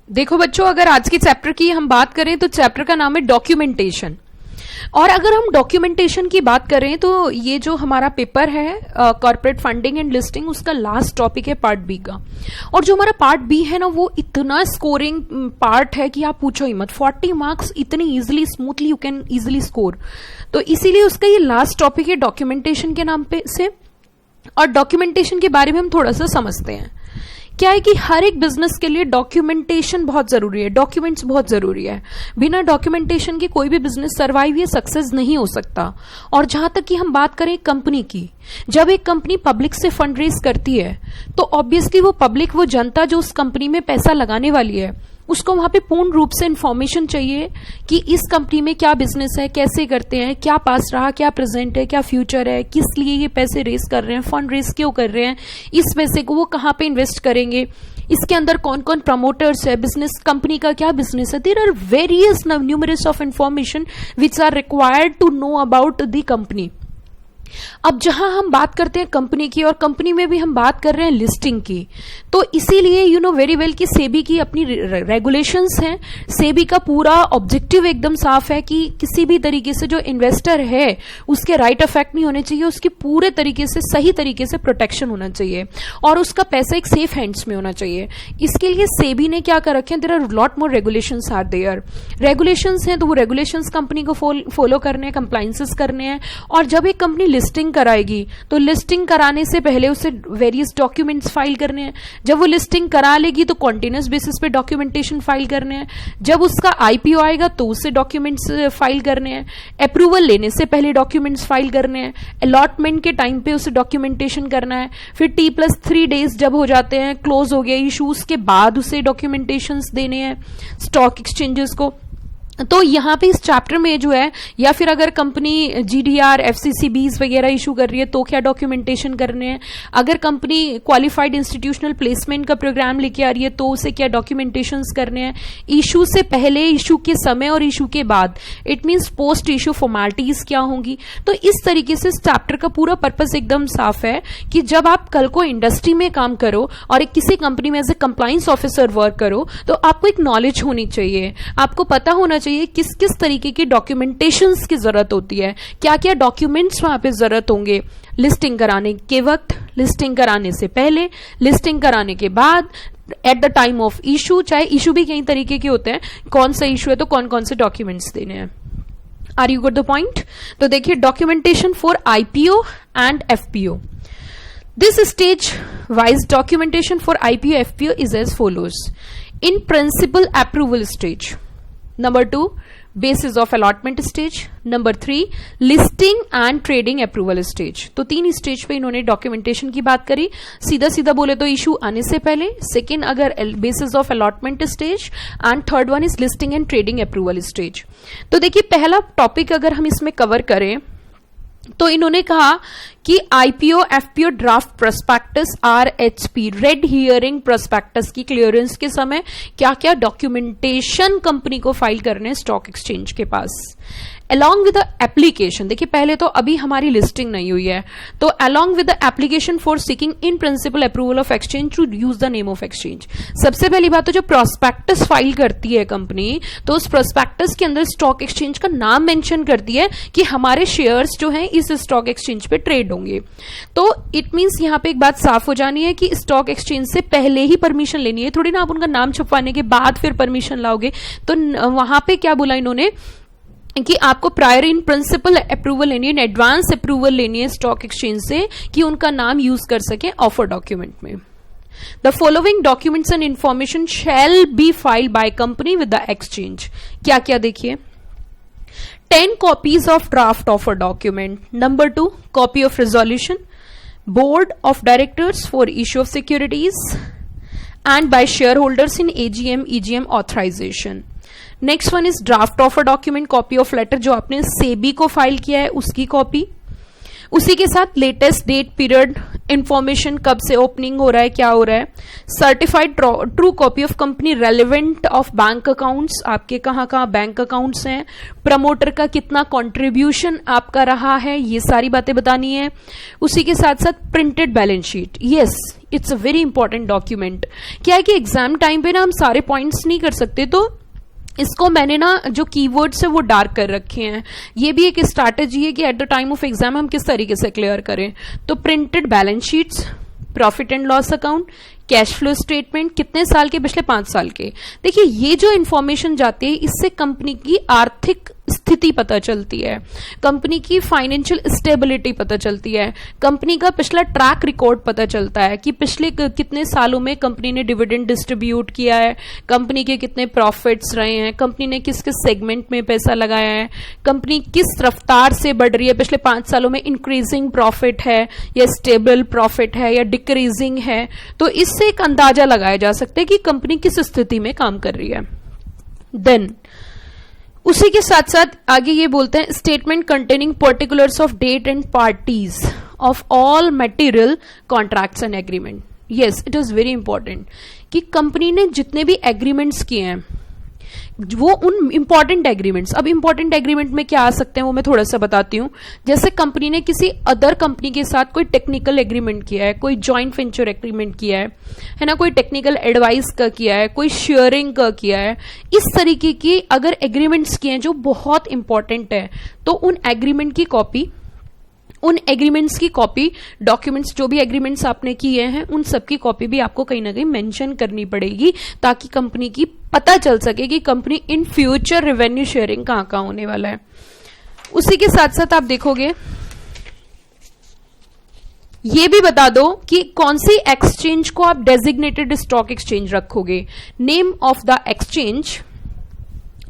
देखो बच्चों, अगर आज के चैप्टर की हम बात करें तो चैप्टर का नाम है डॉक्यूमेंटेशन। और अगर हम डॉक्यूमेंटेशन की बात करें तो ये जो हमारा पेपर है कॉर्पोरेट फंडिंग एंड लिस्टिंग, उसका लास्ट टॉपिक है पार्ट बी का। और जो हमारा पार्ट बी है ना, वो इतना स्कोरिंग पार्ट है कि आप पूछो ही मत। 40 मार्क्स इतनी easily, smoothly you can easily score. तो इसीलिए उसका ये लास्ट टॉपिक है डॉक्यूमेंटेशन के नाम पे से। और डॉक्यूमेंटेशन के बारे में हम थोड़ा सा समझते हैं। क्या है कि हर एक बिजनेस के लिए डॉक्यूमेंटेशन बहुत जरूरी है, डॉक्यूमेंट्स बहुत जरूरी है। बिना डॉक्यूमेंटेशन के कोई भी बिजनेस सर्वाइव या सक्सेस नहीं हो सकता। और जहां तक कि हम बात करें कंपनी की, जब एक कंपनी पब्लिक से फंड रेज करती है तो ऑब्वियसली वो पब्लिक, वो जनता जो उस कंपनी में पैसा लगाने वाली है, उसको वहां पे पूर्ण रूप से इंफॉर्मेशन चाहिए कि इस कंपनी में क्या बिजनेस है, कैसे करते हैं, क्या पास रहा, क्या प्रेजेंट है, क्या फ्यूचर है, किस लिए ये पैसे रेस कर रहे हैं, फंड रेस क्यों कर रहे हैं, इस पैसे को वो कहाँ पे इन्वेस्ट करेंगे, इसके अंदर कौन कौन प्रमोटर्स है, बिजनेस कंपनी का क्या बिजनेस है। There are various numerous of information which are required to know about the company. अब जहां हम बात करते हैं कंपनी की, और कंपनी में भी हम बात कर रहे हैं लिस्टिंग की, तो इसीलिए यू नो वेरी वेल कि सेबी की अपनी रेगुलेशंस हैं। सेबी का पूरा ऑब्जेक्टिव एकदम साफ है कि किसी भी तरीके से जो इन्वेस्टर है उसके राइट अफेक्ट नहीं होने चाहिए, उसकी पूरे तरीके से सही तरीके से प्रोटेक्शन होना चाहिए और उसका पैसा एक सेफ हैंड्स में होना चाहिए। इसके लिए सेबी ने क्या कर रखे हैं, there are lot more regulations are there. Regulations हैं तो वो रेगुलेशंस कंपनी को फॉलो करने हैं, कंप्लायंसेस करने हैं। और जब एक कंपनी लिस्टिंग कराएगी तो लिस्टिंग कराने से पहले उसे वेरियस डॉक्यूमेंट्स फाइल करने हैं। जब वो लिस्टिंग करा लेगी तो कॉन्टिन्यूस बेसिस पे डॉक्यूमेंटेशन फाइल करने हैं। जब उसका आईपीओ आएगा तो उससे डॉक्यूमेंट्स फाइल करने हैं। अप्रूवल लेने से पहले डॉक्यूमेंट्स फाइल करने हैं। अलॉटमेंट के टाइम पे उसे डॉक्यूमेंटेशन करना है। फिर T+3 डेज जब हो जाते हैं, क्लोज हो गया इशूज के बाद उसे डॉक्यूमेंटेशन देने हैं स्टॉक एक्सचेंजेस को। तो यहाँ पे इस चैप्टर में जो है, या फिर अगर कंपनी GDR, FCCBs वगैरह इशू कर रही है तो क्या डॉक्यूमेंटेशन करने हैं। अगर कंपनी क्वालिफाइड इंस्टीट्यूशनल प्लेसमेंट का प्रोग्राम लेके आ रही है तो उसे क्या डॉक्यूमेंटेशंस करने हैं। इशू से पहले, इशू के समय और इशू के बाद, it means post issue formalities क्या होंगी। तो इस तरीके से इस चैप्टर का पूरा पर्पस एकदम साफ है कि जब आप कल को इंडस्ट्री में काम करो और एक किसी कंपनी में as a compliance officer work करो तो आपको एक नॉलेज होनी चाहिए, आपको पता होना चाहिए किस किस तरीके की डॉक्यूमेंटेशंस की जरूरत होती है, क्या क्या डॉक्यूमेंट्स वहां पे जरूरत होंगे लिस्टिंग कराने के वक्त, लिस्टिंग कराने से पहले, लिस्टिंग कराने के बाद, eight the time of issue. चाहे इशू भी कई तरीके के होते हैं, कौन सा इशू है तो कौन कौन से डॉक्यूमेंट्स देने हैं। Are you got the point. तो देखिए, documentation for IPO and FPO। This stage wise documentation for IPO FPO is as follows. In principle approval stage. Number 2, basis of allotment stage. Number 3, listing and trading approval stage. तो 3 stage पे इन्होंने documentation की बात करी। सीधा सीधा बोले तो इशू आने से पहले, सेकेंड अगर basis of allotment stage, and third one is listing and trading approval stage. तो देखिए, पहला टॉपिक अगर हम इसमें कवर करें तो इन्होंने कहा कि IPO FPO draft prospectus RHP red herring prospectus की क्लियरेंस के समय क्या क्या डॉक्यूमेंटेशन कंपनी को फाइल करने स्टॉक एक्सचेंज के पास। अलॉन्ग विद द एप्लीकेशन, देखिए पहले तो अभी हमारी लिस्टिंग नहीं हुई है, तो along with the application for seeking in principle approval of exchange to use the name of exchange. सबसे पहली बात तो जब प्रोस्पेक्टस फाइल करती है कंपनी तो उस प्रोस्पेक्टस के अंदर स्टॉक एक्सचेंज का नाम मेंशन करती है कि हमारे शेयर्स जो हैं इस स्टॉक एक्सचेंज पे ट्रेड होंगे। तो इट मीन्स यहाँ पे एक बात साफ हो जानी है कि स्टॉक एक्सचेंज से पहले ही परमिशन लेनी है, थोड़ी ना आप उनका नाम छपवाने के बाद फिर परमिशन लाओगे। तो वहां पे क्या बोला इन्होंने कि आपको प्रायर इन प्रिंसिपल अप्रूवल लेनी है, एडवांस अप्रूवल लेनी है स्टॉक एक्सचेंज से कि उनका नाम यूज कर सके ऑफर डॉक्यूमेंट में। The following documents and information shall be filed by company with the exchange. क्या क्या देखिए, 10 copies of draft offer document. Number 2, copy of resolution, board of directors for issue of securities and by shareholders in AGM, EGM authorization. Next one is draft offer document, copy of letter जो आपने सेबी को file किया है उसकी copy, उसी के साथ latest date period information, कब से ओपनिंग हो रहा है, क्या हो रहा है। Certified true copy of company relevant of bank accounts, आपके कहाँ कहाँ बैंक अकाउंट्स हैं, प्रमोटर का कितना कंट्रीब्यूशन आपका रहा है, ये सारी बातें बतानी है। उसी के साथ साथ printed balance sheet, yes it's a very important document. क्या है कि एग्जाम टाइम पे ना हम सारे पॉइंट्स नहीं कर सकते, तो इसको मैंने ना जो कीवर्ड्स है वो डार्क कर रखे हैं। ये भी एक स्ट्रैटेजी है कि eight the time of exam हम किस तरीके से क्लियर करें। तो printed balance sheets, profit and loss account, cash flow statement, कितने साल के, पिछले 5 साल के। देखिए ये जो इंफॉर्मेशन जाती है इससे कंपनी की आर्थिक स्थिति पता चलती है, कंपनी की फाइनेंशियल स्टेबिलिटी पता चलती है, कंपनी का पिछला ट्रैक रिकॉर्ड पता चलता है कि पिछले कितने सालों में कंपनी ने डिविडेंड डिस्ट्रीब्यूट किया है, कंपनी के कितने प्रॉफिट्स रहे हैं, कंपनी ने किस किस सेगमेंट में पैसा लगाया है, कंपनी किस रफ्तार से बढ़ रही है, पिछले 5 सालों में इंक्रीजिंग प्रॉफिट है या स्टेबल प्रॉफिट है या डिक्रीजिंग है। तो इससे एक अंदाजा लगाया जा सकता है कि कंपनी किस स्थिति में काम कर रही है। देन उसी के साथ साथ आगे ये बोलते हैं statement containing particulars of date and parties of all material contracts and agreement. Yes it is very important कि कंपनी ने जितने भी एग्रीमेंट्स किए हैं वो उन इंपॉर्टेंट एग्रीमेंट्स, अब इंपॉर्टेंट एग्रीमेंट में क्या आ सकते हैं वो मैं थोड़ा सा बताती हूँ। जैसे कंपनी ने किसी अदर कंपनी के साथ कोई टेक्निकल एग्रीमेंट किया है, कोई जॉइंट वेंचर एग्रीमेंट किया है ना, कोई टेक्निकल एडवाइस का किया है, कोई शेयरिंग का किया है, इस तरीके की अगर एग्रीमेंट्स किए हैं जो बहुत इंपॉर्टेंट है तो उन एग्रीमेंट की कॉपी, उन एग्रीमेंट्स की कॉपी, डॉक्यूमेंट्स जो भी एग्रीमेंट्स आपने किए हैं उन सब की कॉपी भी आपको कहीं ना कहीं मेंशन करनी पड़ेगी ताकि कंपनी की पता चल सके कि company in future revenue sharing कहां कहां होने वाला है। उसी के साथ साथ आप देखोगे ये भी बता दो कि कौन सी एक्सचेंज को आप डेजिग्नेटेड स्टॉक एक्सचेंज रखोगे। Name of the exchange,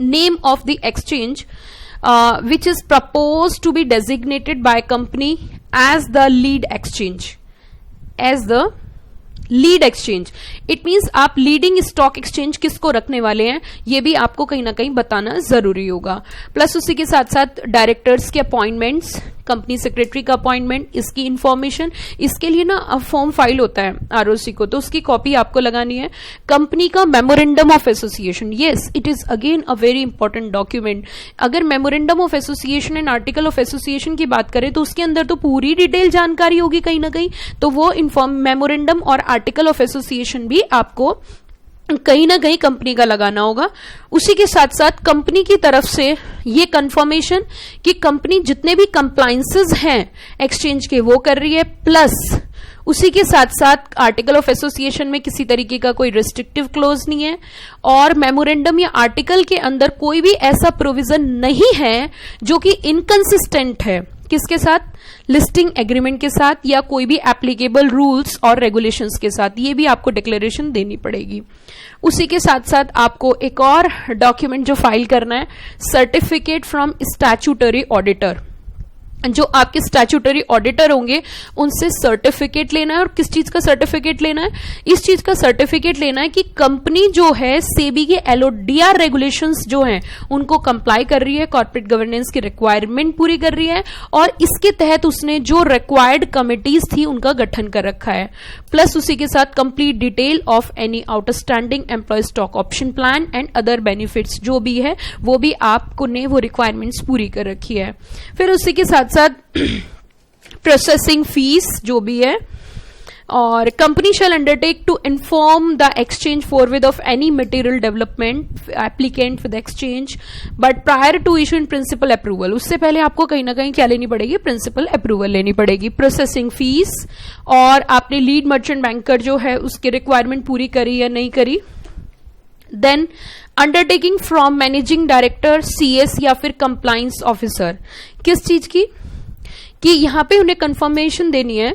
name of the exchange which is proposed to be designated by company as the lead exchange, as the lead exchange. It means आप लीडिंग स्टॉक एक्सचेंज किसको रखने वाले हैं ये भी आपको कहीं ना कहीं बताना जरूरी होगा। प्लस उसी के साथ साथ डायरेक्टर्स के अपॉइंटमेंट्स, कंपनी सेक्रेटरी का अपॉइंटमेंट, इसकी इंफॉर्मेशन, इसके लिए ना फॉर्म फाइल होता है आरओसी को तो उसकी कॉपी आपको लगानी है। कंपनी का memorandum of association, yes it is again a very important document. अगर memorandum of association and article of association की बात करें तो उसके अंदर तो पूरी डिटेल जानकारी होगी कहीं ना कहीं, तो वो मेमोरेंडम और आर्टिकल ऑफ एसोसिएशन भी आपको कहीं ना कहीं कंपनी का लगाना होगा। उसी के साथ साथ कंपनी की तरफ से ये कंफर्मेशन कि कंपनी जितने भी कंप्लायंसेस हैं एक्सचेंज के वो कर रही है, प्लस उसी के साथ साथ आर्टिकल ऑफ एसोसिएशन में किसी तरीके का कोई रिस्ट्रिक्टिव क्लोज नहीं है और मेमोरेंडम या आर्टिकल के अंदर कोई भी ऐसा प्रोविजन नहीं है जो कि इनकंसिस्टेंट है किसके साथ, लिस्टिंग एग्रीमेंट के साथ या कोई भी एप्लीकेबल रूल्स और रेगुलेशंस के साथ। ये भी आपको डिक्लेरेशन देनी पड़ेगी। उसी के साथ साथ आपको एक और डॉक्यूमेंट जो फाइल करना है, सर्टिफिकेट फ्रॉम स्टैट्यूटरी ऑडिटर। जो आपके स्टैट्यूटरी ऑडिटर होंगे उनसे सर्टिफिकेट लेना है। और किस चीज का सर्टिफिकेट लेना है, इस चीज का सर्टिफिकेट लेना है कि कंपनी जो है सेबी के एलओडीआर रेगुलेशंस जो हैं उनको कंप्लाई कर रही है, कॉर्पोरेट गवर्नेंस की रिक्वायरमेंट पूरी कर रही है और इसके तहत उसने जो रिक्वायर्ड कमिटीज थी उनका गठन कर रखा है। प्लस उसी के साथ complete detail of any outstanding employ stock option plan and other benefits जो भी है वो भी आपको ने वो रिक्वायरमेंट्स पूरी कर रखी है। फिर उसी के साथ साथ प्रोसेसिंग फीस जो भी है, और company shall undertake to inform the exchange forward of any material development applicant with exchange but prior to issue in principle approval. उससे पहले आपको कहीं ना कहीं क्या लेनी पड़ेगी, प्रिंसिपल अप्रूवल लेनी पड़ेगी। प्रोसेसिंग फीस, और आपने लीड मर्चेंट बैंकर जो है उसकी रिक्वायरमेंट पूरी करी या नहीं करी। Then undertaking from managing director, CS या फिर कंप्लायंस ऑफिसर, किस चीज की, कि यहां पे उन्हें कंफर्मेशन देनी है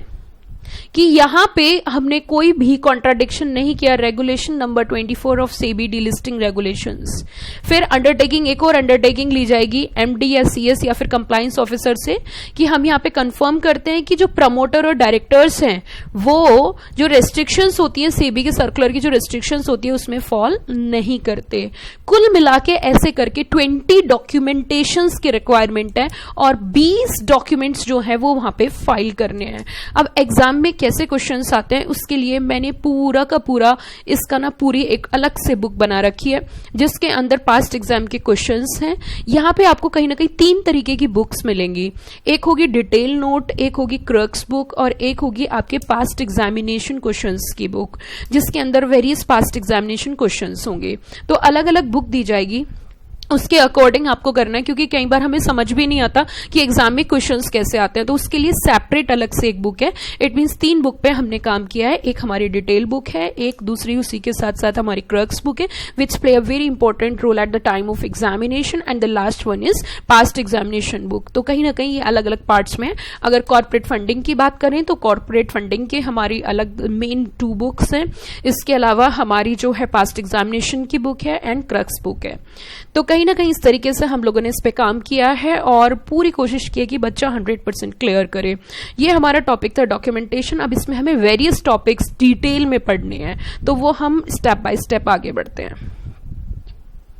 कि यहां पे हमने कोई भी कॉन्ट्राडिक्शन नहीं किया regulation number 24 of SEBI delisting regulations. फिर अंडरटेकिंग, एक और अंडरटेकिंग ली जाएगी एमडी या सीएस या फिर कंप्लायंस ऑफिसर से कि हम यहां पे कंफर्म करते हैं कि जो प्रमोटर और डायरेक्टर्स हैं वो जो रेस्ट्रिक्शंस होती है सेबी के सर्कुलर की जो रेस्ट्रिक्शंस होती है उसमें फॉल नहीं करते। कुल मिला के ऐसे करके 20 डॉक्यूमेंटेशंस की रिक्वायरमेंट है और 20 डॉक्यूमेंट्स जो है वो वहां पे फाइल करने हैं। अब एग्जाम में कैसे क्वेश्चंस आते हैं उसके लिए मैंने पूरा का पूरा इसका ना पूरी एक अलग से बुक बना रखी है जिसके अंदर पास्ट एग्जाम के क्वेश्चंस हैं। यहाँ पे आपको कहीं ना कहीं 3 तरीके की बुक्स मिलेंगी, एक होगी डिटेल नोट, एक होगी क्रक्स बुक और एक होगी आपके पास्ट एग्जामिनेशन क्वेश्चंस की बुक जिसके अंदर वेरियस पास्ट एग्जामिनेशन क्वेश्चंस होंगे। तो अलग अलग बुक दी जाएगी, उसके अकॉर्डिंग आपको करना है, क्योंकि कई बार हमें समझ भी नहीं आता कि एग्जाम में क्वेश्चंस कैसे आते हैं, तो उसके लिए सेपरेट अलग से एक बुक है। इट मींस 3 बुक पे हमने काम किया है, एक हमारी डिटेल बुक है, एक दूसरी उसी के साथ साथ हमारी क्रक्स बुक है which play a very important role at the time of examination, and the last one is past examination book. तो कहीं ना कहीं ये अलग अलग पार्ट्स में। अगर कॉर्पोरेट फंडिंग की बात करें तो कॉर्पोरेट फंडिंग के हमारी अलग मेन 2 बुक्स हैं, इसके अलावा हमारी जो है पास्ट एग्जामिनेशन की बुक है एंड क्रक्स बुक है। तो कहीं ना कहीं इस तरीके से हम लोगों ने इस पे काम किया है और पूरी कोशिश की है कि बच्चा 100% क्लियर करे। ये हमारा टॉपिक था डॉक्यूमेंटेशन। अब इसमें हमें वेरियस टॉपिक्स डिटेल में पढ़ने हैं, तो वो हम स्टेप बाय स्टेप आगे बढ़ते हैं।